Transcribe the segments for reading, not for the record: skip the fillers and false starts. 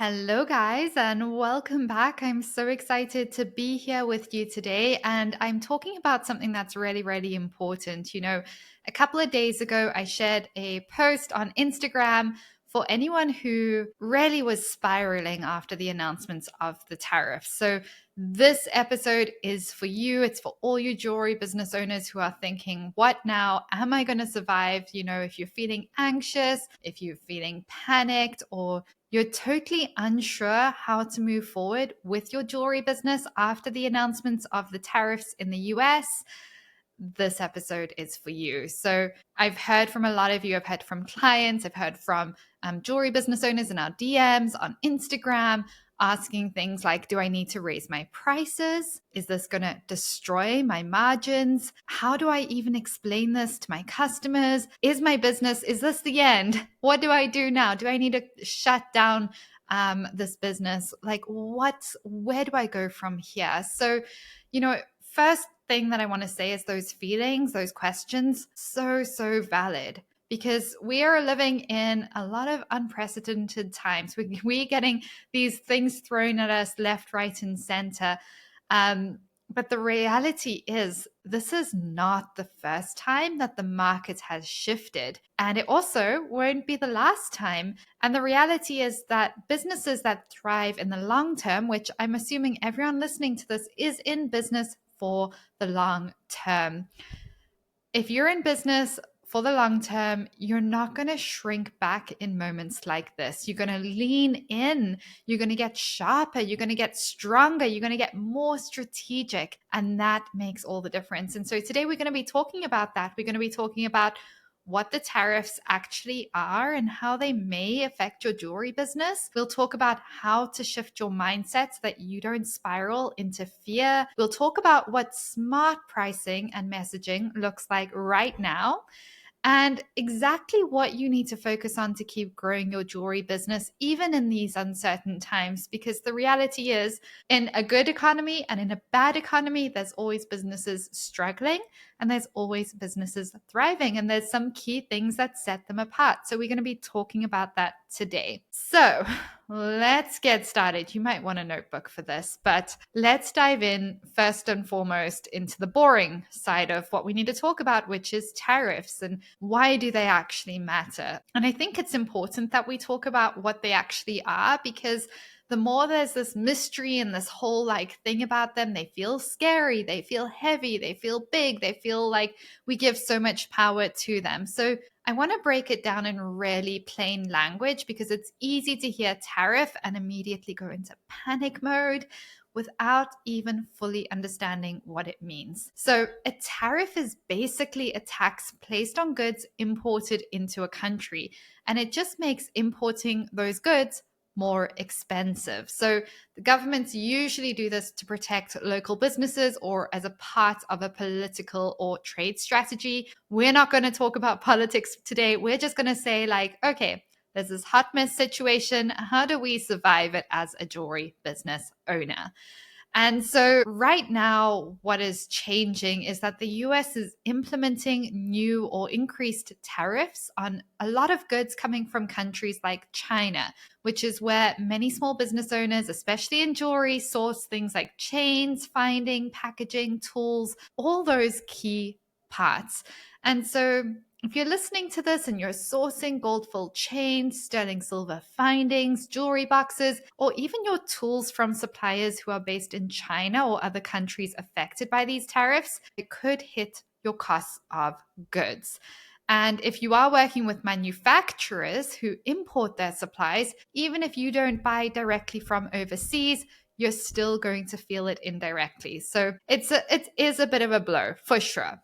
Hello, guys, and welcome back. I'm so excited to be here with you today. And I'm talking about something that's really, really important. A couple of days ago, I shared a post on Instagram for anyone who really was spiraling after the announcements of the tariffs. So, this episode is for you. It's for all you jewelry business owners who are thinking, what now? Am I going to survive? If you're feeling anxious, if you're feeling panicked, or you're totally unsure how to move forward with your jewelry business after the announcements of the tariffs in the US, this episode is for you. So I've heard from a lot of you. I've heard from clients. I've heard from jewelry business owners in our DMs on Instagram asking things like, do I need to raise my prices? Is this going to destroy my margins? How do I even explain this to my customers? Is this the end? What do I do now? Do I need to shut down this business? Where do I go from here? So, first thing that I want to say is those feelings, those questions, so valid, because we are living in a lot of unprecedented times. We're getting these things thrown at us left, right, and center. But the reality is, this is not the first time that the market has shifted. And it also won't be the last time. And the reality is that businesses that thrive in the long term, which I'm assuming everyone listening to this is in business for the long term. If you're in business for the long term, you're not going to shrink back in moments like this. You're going to lean in. You're going to get sharper. You're going to get stronger. You're going to get more strategic. And that makes all the difference. And so today we're going to be talking about that. We're going to be talking about what the tariffs actually are and how they may affect your jewelry business. We'll talk about how to shift your mindset so that you don't spiral into fear. We'll talk about what smart pricing and messaging looks like right now, and exactly what you need to focus on to keep growing your jewelry business, even in these uncertain times. Because the reality is, in a good economy and in a bad economy, there's always businesses struggling and there's always businesses thriving. And there's some key things that set them apart. So we're going to be talking about that today. So let's get started. You might want a notebook for this, but let's dive in first and foremost into the boring side of what we need to talk about, which is tariffs and why do they actually matter. And I think it's important that we talk about what they actually are, because the more there's this mystery and this whole thing about them, they feel scary, they feel heavy, they feel big, they feel like we give so much power to them. So I want to break it down in really plain language, because it's easy to hear tariff and immediately go into panic mode without even fully understanding what it means. So a tariff is basically a tax placed on goods imported into a country, and it just makes importing those goods more expensive. So the governments usually do this to protect local businesses or as a part of a political or trade strategy. We're not going to talk about politics today. We're just going to say okay, there's this hot mess situation. How do we survive it as a jewelry business owner? And so right now, what is changing is that the US is implementing new or increased tariffs on a lot of goods coming from countries like China, which is where many small business owners, especially in jewelry, source things like chains, finding, packaging, tools, all those key parts. And so if you're listening to this and you're sourcing gold-filled chains, sterling silver findings, jewelry boxes, or even your tools from suppliers who are based in China or other countries affected by these tariffs, it could hit your costs of goods. And if you are working with manufacturers who import their supplies, even if you don't buy directly from overseas, you're still going to feel it indirectly. So it is a bit of a blow for sure.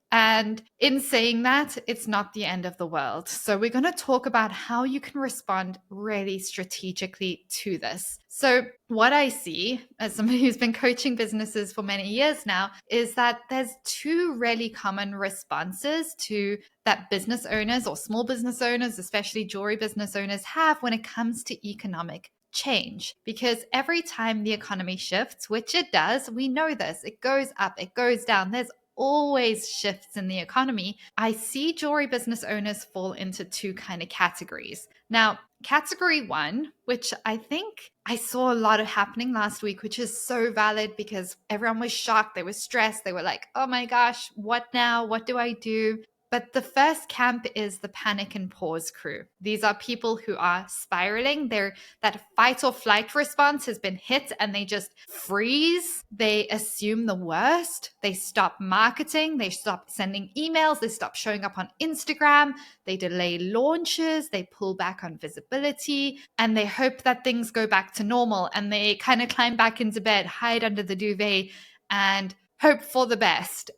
And in saying that, it's not the end of the world. So we're going to talk about how you can respond really strategically to this. So what I see as somebody who's been coaching businesses for many years now is that there's two really common responses to that business owners or small business owners, especially jewelry business owners, have when it comes to economic change. Because every time the economy shifts, which it does, we know this, it goes up, it goes down, there's always shifts in the economy, I see jewelry business owners fall into two kind of categories. Now, category one, which I think I saw a lot of happening last week, which is so valid because everyone was shocked. They were stressed. They were like, oh my gosh, what now? What do I do? But the first camp is the panic and pause crew. These are people who are spiraling. That fight or flight response has been hit and they just freeze. They assume the worst. They stop marketing. They stop sending emails. They stop showing up on Instagram. They delay launches. They pull back on visibility and they hope that things go back to normal. And they kind of climb back into bed, hide under the duvet, and hope for the best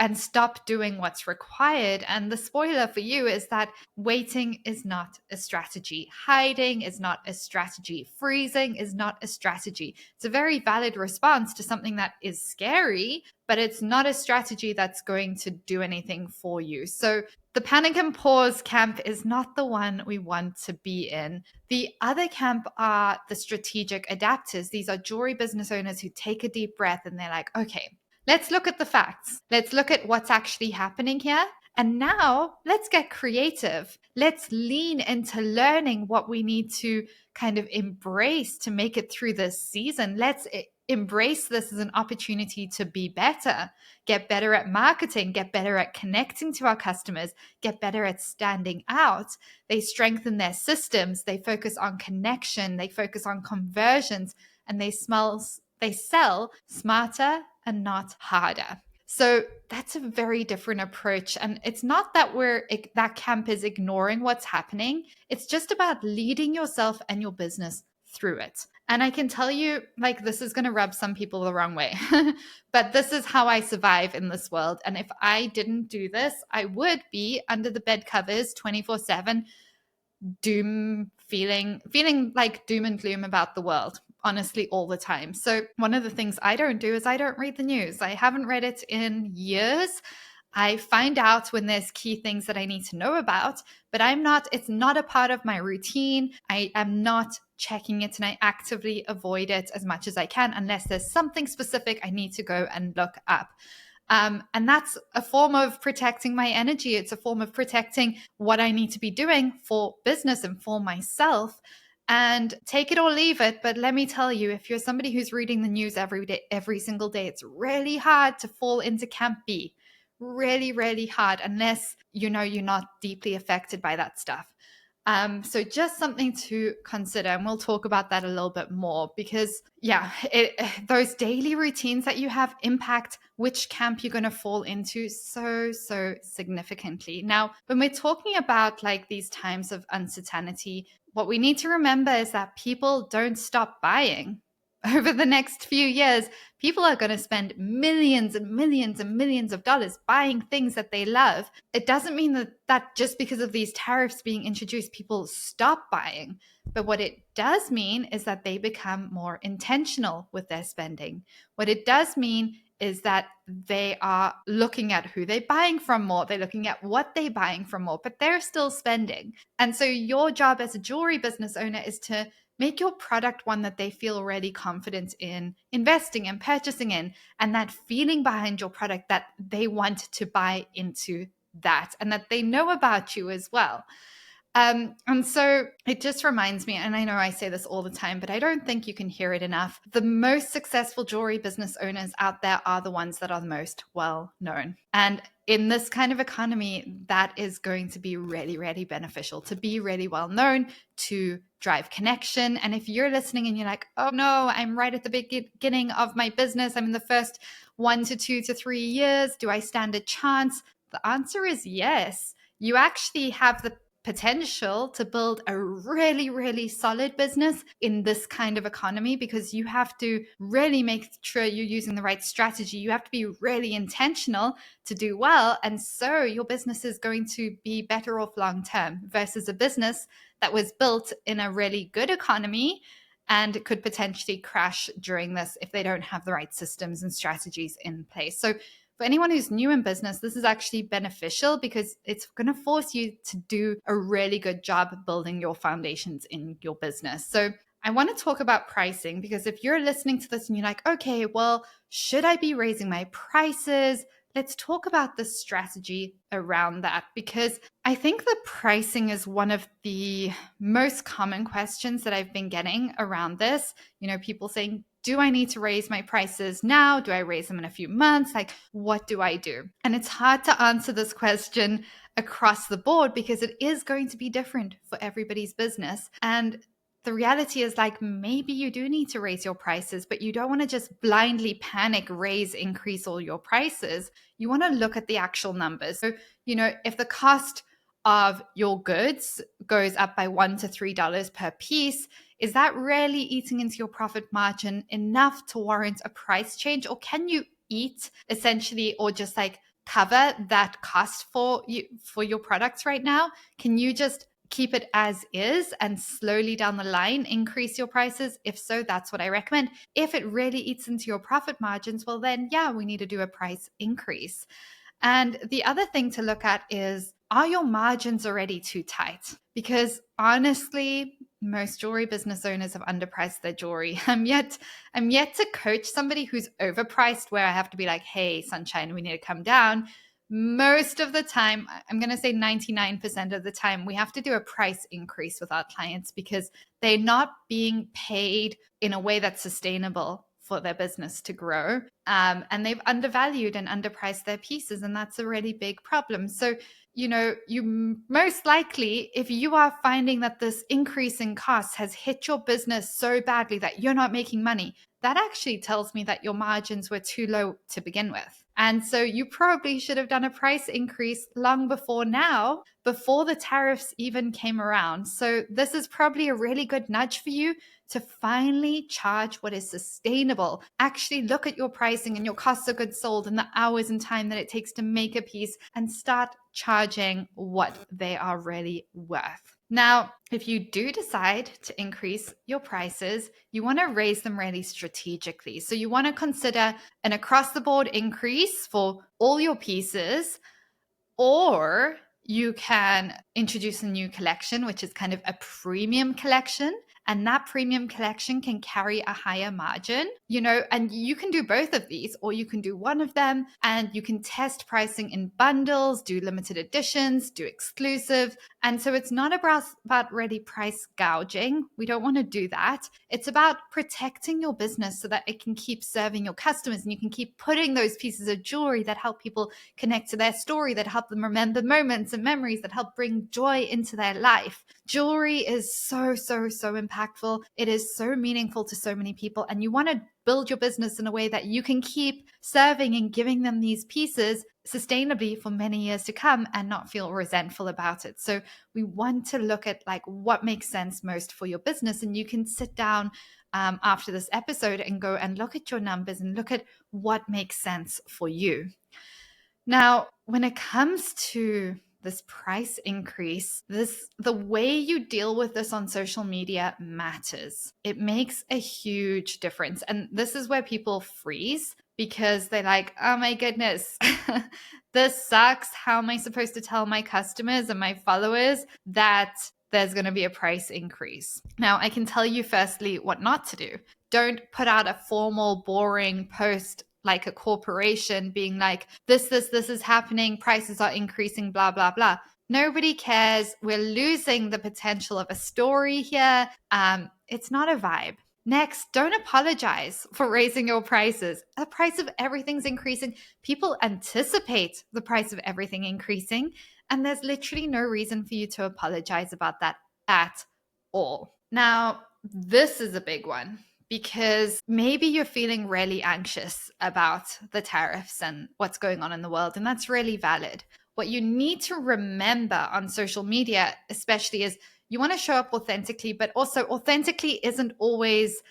and stop doing what's required. And the spoiler for you is that waiting is not a strategy. Hiding is not a strategy. Freezing is not a strategy. It's a very valid response to something that is scary, but it's not a strategy that's going to do anything for you. So the panic and pause camp is not the one we want to be in. The other camp are the strategic adapters. These are jewelry business owners who take a deep breath and they're like, okay, let's look at the facts. Let's look at what's actually happening here. And now let's get creative. Let's lean into learning what we need to kind of embrace to make it through this season. Let's embrace this as an opportunity to be better, get better at marketing, get better at connecting to our customers, get better at standing out. They strengthen their systems. They focus on connection. They focus on conversions, and they sell smarter and not harder. So that's a very different approach. And it's not that that camp is ignoring what's happening. It's just about leading yourself and your business through it. And I can tell you, like, this is going to rub some people the wrong way, but this is how I survive in this world. And if I didn't do this, I would be under the bed covers 24/7, feeling like doom and gloom about the world, honestly, all the time. So one of the things I don't do is I don't read the news. I haven't read it in years. I find out when there's key things that I need to know about, but it's not a part of my routine. I am not checking it and I actively avoid it as much as I can unless there's something specific I need to go and look up. And that's a form of protecting my energy. It's a form of protecting what I need to be doing for business and for myself. And take it or leave it. But let me tell you, if you're somebody who's reading the news every day, every single day, it's really hard to fall into Camp B. Really, really hard unless you're not deeply affected by that stuff. So just something to consider, and we'll talk about that a little bit more because, those daily routines that you have impact which camp you're going to fall into so significantly. Now, when we're talking about like these times of uncertainty, what we need to remember is that people don't stop buying. Over the next few years, people are going to spend millions and millions and millions of dollars buying things that they love. It doesn't mean that just because of these tariffs being introduced, people stop buying. But what it does mean is that they become more intentional with their spending. What it does mean is that they are looking at who they're buying from more. They're looking at what they're buying from more, but they're still spending. And so your job as a jewelry business owner is to make your product one that they feel really confident in investing and purchasing in, and that feeling behind your product that they want to buy into that and that they know about you as well. And so it just reminds me, and I know I say this all the time, but I don't think you can hear it enough. The most successful jewelry business owners out there are the ones that are the most well known. And in this kind of economy, that is going to be really, really beneficial to be really well known, to drive connection. And if you're listening and you're like, oh no, I'm right at the beginning of my business, I'm in the first 1 to 2 to 3 years, do I stand a chance? The answer is yes. You actually have the potential to build a really, really solid business in this kind of economy, because you have to really make sure you're using the right strategy. You have to be really intentional to do well. And so your business is going to be better off long term versus a business that was built in a really good economy and could potentially crash during this if they don't have the right systems and strategies in place. So for anyone who's new in business, this is actually beneficial because it's going to force you to do a really good job building your foundations in your business. So I want to talk about pricing, because if you're listening to this and you're like, okay, well, should I be raising my prices? let's talk about the strategy around that, because I think the pricing is one of the most common questions that I've been getting around this. People saying, do I need to raise my prices now? Do I raise them in a few months? Like, what do I do? And it's hard to answer this question across the board because it is going to be different for everybody's business. And the reality is, like, maybe you do need to raise your prices, but you don't want to just blindly panic, increase all your prices. You want to look at the actual numbers. So, if the cost of your goods goes up by $1 to $3 per piece, is that really eating into your profit margin enough to warrant a price change? Or can you eat essentially, or just like cover that cost for your products right now? Can you just keep it as is and slowly down the line increase your prices? If so, that's what I recommend. If it really eats into your profit margins, well then, yeah, we need to do a price increase. And the other thing to look at is, are your margins already too tight? Because honestly, most jewelry business owners have underpriced their jewelry. I'm yet to coach somebody who's overpriced where I have to be like, hey, sunshine, we need to come down. Most of the time, I'm going to say 99% of the time, we have to do a price increase with our clients because they're not being paid in a way that's sustainable for their business to grow. And they've undervalued and underpriced their pieces. And that's a really big problem. So, you most likely, if you are finding that this increase in costs has hit your business so badly that you're not making money, that actually tells me that your margins were too low to begin with. And so you probably should have done a price increase long before now, before the tariffs even came around. So this is probably a really good nudge for you to finally charge what is sustainable. Actually look at your pricing and your cost of goods sold and the hours and time that it takes to make a piece and start charging what they are really worth. Now, if you do decide to increase your prices, you want to raise them really strategically. So you want to consider an across the board increase for all your pieces, or you can introduce a new collection, which is kind of a premium collection. And that premium collection can carry a higher margin, and you can do both of these, or you can do one of them, and you can test pricing in bundles, do limited editions, do exclusive. And so it's not about really price gouging. We don't want to do that. It's about protecting your business so that it can keep serving your customers and you can keep putting those pieces of jewelry that help people connect to their story, that help them remember moments and memories, that help bring joy into their life. Jewelry is so, so, so impactful. It is so meaningful to so many people. And you want to build your business in a way that you can keep serving and giving them these pieces sustainably for many years to come and not feel resentful about it. So we want to look at like what makes sense most for your business. And you can sit down after this episode and go and look at your numbers and look at what makes sense for you. Now, when it comes to this price increase, the way you deal with this on social media matters. It makes a huge difference. And this is where people freeze because they're like, oh my goodness, this sucks. How am I supposed to tell my customers and my followers that there's going to be a price increase? Now, I can tell you firstly what not to do. Don't put out a formal, boring post like a corporation being like, this is happening, prices are increasing, blah, blah, blah. Nobody cares. We're losing the potential of a story here. It's not a vibe. Next, don't apologize for raising your prices. The price of everything's increasing. People anticipate the price of everything increasing, and there's literally no reason for you to apologize about that at all. Now, this is a big one, because maybe you're feeling really anxious about the tariffs and what's going on in the world, and that's really valid. What you need to remember on social media, especially, is you want to show up authentically, but also authentically isn't always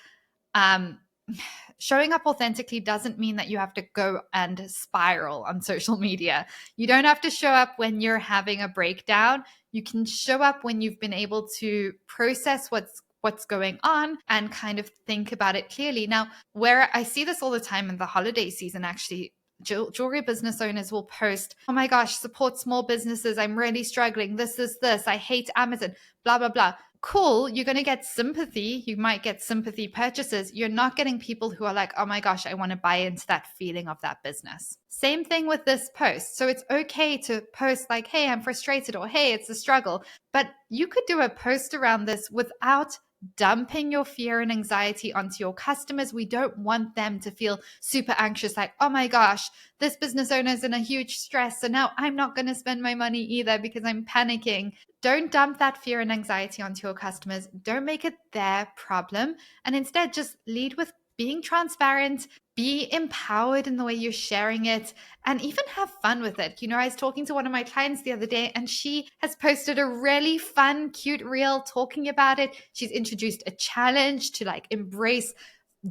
showing up authentically doesn't mean that you have to go and spiral on social media. You don't have to show up when you're having a breakdown. You can show up when you've been able to process what's going on and kind of think about it clearly. Now, where I see this all the time in the holiday season, actually, jewelry business owners will post, oh my gosh, support small businesses. I'm really struggling. This. I hate Amazon, blah, blah, blah. cool, you're going to get sympathy. You might get sympathy purchases. You're not getting people who are like, oh my gosh, I want to buy into that feeling of that business. Same thing with this post. So it's okay to post like, hey, I'm frustrated, or hey, it's a struggle. But you could do a post around this without dumping your fear and anxiety onto your customers. We don't want them to feel super anxious, like, oh my gosh, this business owner is in a huge stress. So now I'm not going to spend my money either because I'm panicking. Don't dump that fear and anxiety onto your customers. Don't make it their problem. And instead, just lead with being transparent, be empowered in the way you're sharing it, and even have fun with it. I was talking to one of my clients the other day, and she has posted a really fun, cute reel talking about it. She's introduced a challenge to like embrace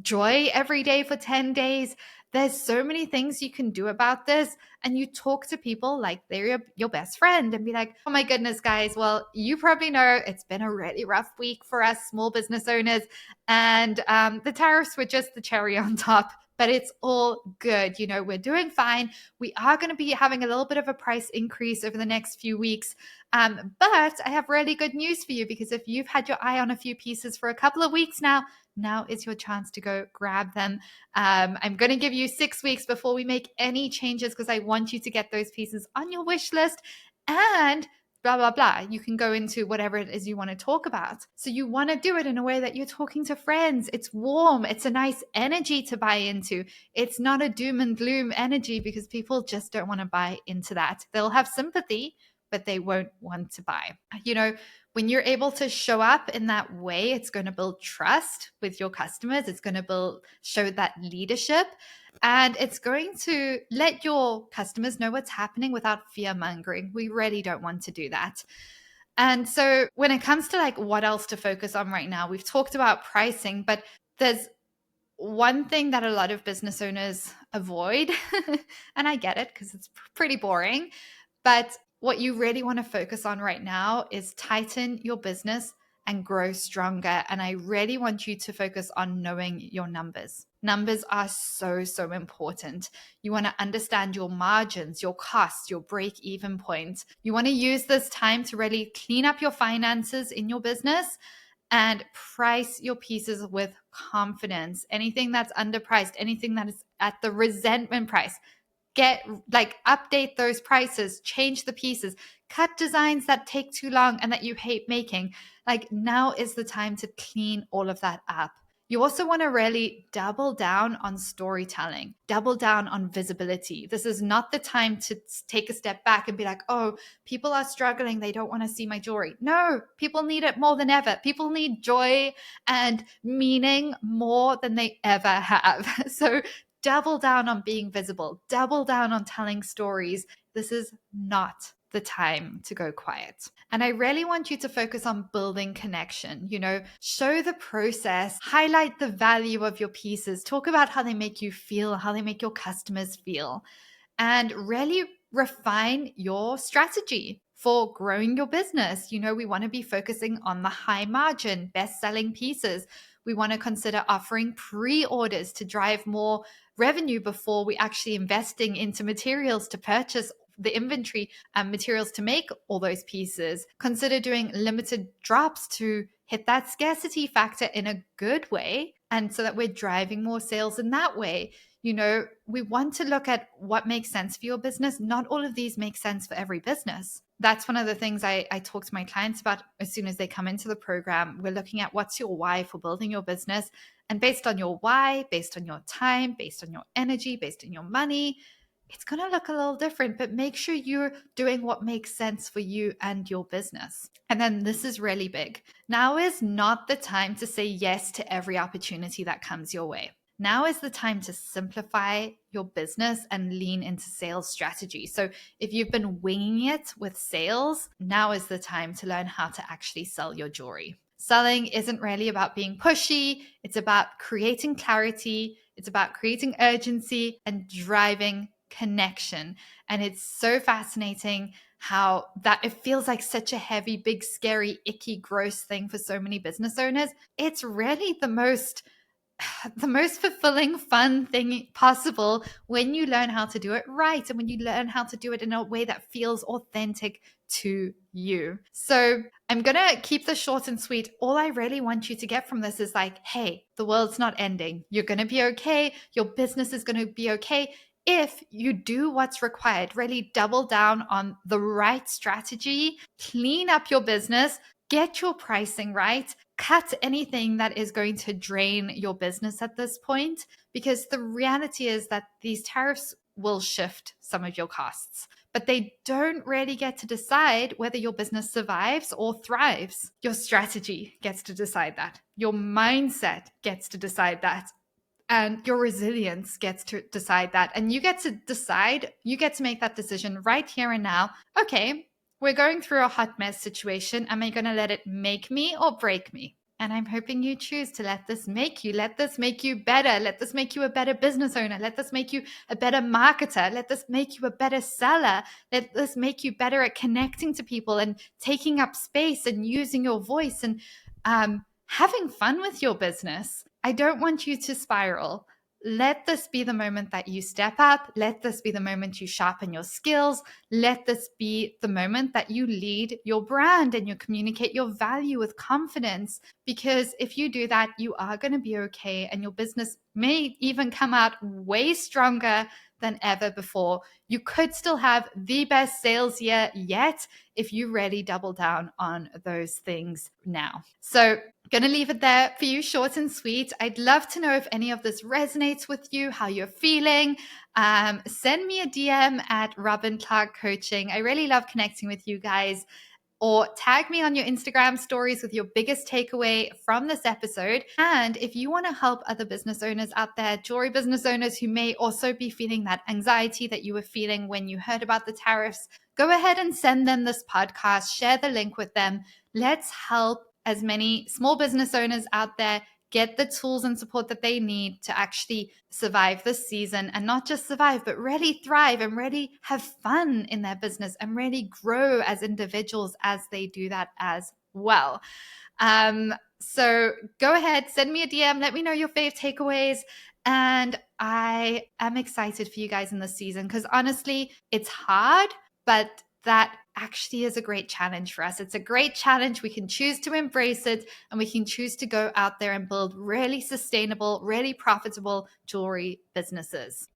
joy every day for 10 days. There's so many things you can do about this. And you talk to people like they're your best friend and be like, oh my goodness, guys. Well, you probably know it's been a really rough week for us small business owners. And the tariffs were just the cherry on top. But it's all good. We're doing fine. We are going to be having a little bit of a price increase over the next few weeks. But I have really good news for you, because if you've had your eye on a few pieces for a couple of weeks now is your chance to go grab them. I'm going to give you 6 weeks before we make any changes, because I want you to get those pieces on your wish list, and blah, blah, blah. You can go into whatever it is you want to talk about. So you want to do it in a way that you're talking to friends. It's warm. It's a nice energy to buy into. It's not a doom and gloom energy, because people just don't want to buy into that. They'll have sympathy, but they won't want to buy. When you're able to show up in that way, it's going to build trust with your customers. It's going to show that leadership, and it's going to let your customers know what's happening without fear mongering. We really don't want to do that. And so when it comes to like what else to focus on right now, we've talked about pricing, but there's one thing that a lot of business owners avoid, and I get it because it's pretty boring, but what you really want to focus on right now is tighten your business and grow stronger. And I really want you to focus on knowing your numbers. Numbers are so, so important. You want to understand your margins, your costs, your break-even point. You want to use this time to really clean up your finances in your business and price your pieces with confidence. Anything that's underpriced, anything that is at the resentment price, update those prices, change the pieces, cut designs that take too long and that you hate making. Now is the time to clean all of that up. You also want to really double down on storytelling, double down on visibility. This is not the time to take a step back and be like, oh, people are struggling. They don't want to see my jewelry. No, people need it more than ever. People need joy and meaning more than they ever have. So double down on being visible, double down on telling stories. This is not the time to go quiet. And I really want you to focus on building connection, show the process, highlight the value of your pieces, talk about how they make you feel, how they make your customers feel, and really refine your strategy for growing your business. We want to be focusing on the high margin, best-selling pieces. We want to consider offering pre-orders to drive more revenue before we actually investing into materials to purchase the inventory and materials to make all those pieces. Consider doing limited drops to hit that scarcity factor in a good way, and so that we're driving more sales in that way. We want to look at what makes sense for your business. Not all of these make sense for every business. That's one of the things I talk to my clients about as soon as they come into the program. We're looking at what's your why for building your business. And based on your why, based on your time, based on your energy, based on your money, it's going to look a little different, but make sure you're doing what makes sense for you and your business. And then this is really big. Now is not the time to say yes to every opportunity that comes your way. Now is the time to simplify your business and lean into sales strategy. So if you've been winging it with sales, now is the time to learn how to actually sell your jewelry. Selling isn't really about being pushy. It's about creating clarity. It's about creating urgency and driving connection. And it's so fascinating how that it feels like such a heavy, big, scary, icky, gross thing for so many business owners. It's really the most fulfilling, fun thing possible when you learn how to do it right, and when you learn how to do it in a way that feels authentic to you. So I'm going to keep this short and sweet. All I really want you to get from this is like, hey, the world's not ending. You're going to be okay. Your business is going to be okay if you do what's required. Really double down on the right strategy, clean up your business, get your pricing right, cut anything that is going to drain your business at this point, because the reality is that these tariffs will shift some of your costs, but they don't really get to decide whether your business survives or thrives. Your strategy gets to decide that. Your mindset gets to decide that. And your resilience gets to decide that. And you get to decide, you get to make that decision right here and now. Okay, we're going through a hot mess situation. Am I going to let it make me or break me? And I'm hoping you choose to let this make you better. Let this make you a better business owner. Let this make you a better marketer. Let this make you a better seller. Let this make you better at connecting to people and taking up space and using your voice and having fun with your business. I don't want you to spiral. Let this be the moment that you step up. Let this be the moment you sharpen your skills. Let this be the moment that you lead your brand and you communicate your value with confidence. Because if you do that, you are going to be okay, and your business may even come out way stronger than ever before. You could still have the best sales year yet if you really double down on those things now. So going to leave it there for you, short and sweet. I'd love to know if any of this resonates with you, how you're feeling. Send me a DM at Robyn Clark Coaching. I really love connecting with you guys. Or tag me on your Instagram stories with your biggest takeaway from this episode. And if you want to help other business owners out there, jewelry business owners who may also be feeling that anxiety that you were feeling when you heard about the tariffs, go ahead and send them this podcast, share the link with them. Let's help as many small business owners out there get the tools and support that they need to actually survive this season, and not just survive, but really thrive and really have fun in their business and really grow as individuals as they do that as well. So go ahead, send me a DM, let me know your fave takeaways. And I am excited for you guys in this season, because honestly, it's hard, but that actually is a great challenge for us. It's a great challenge. We can choose to embrace it, and we can choose to go out there and build really sustainable, really profitable jewelry businesses.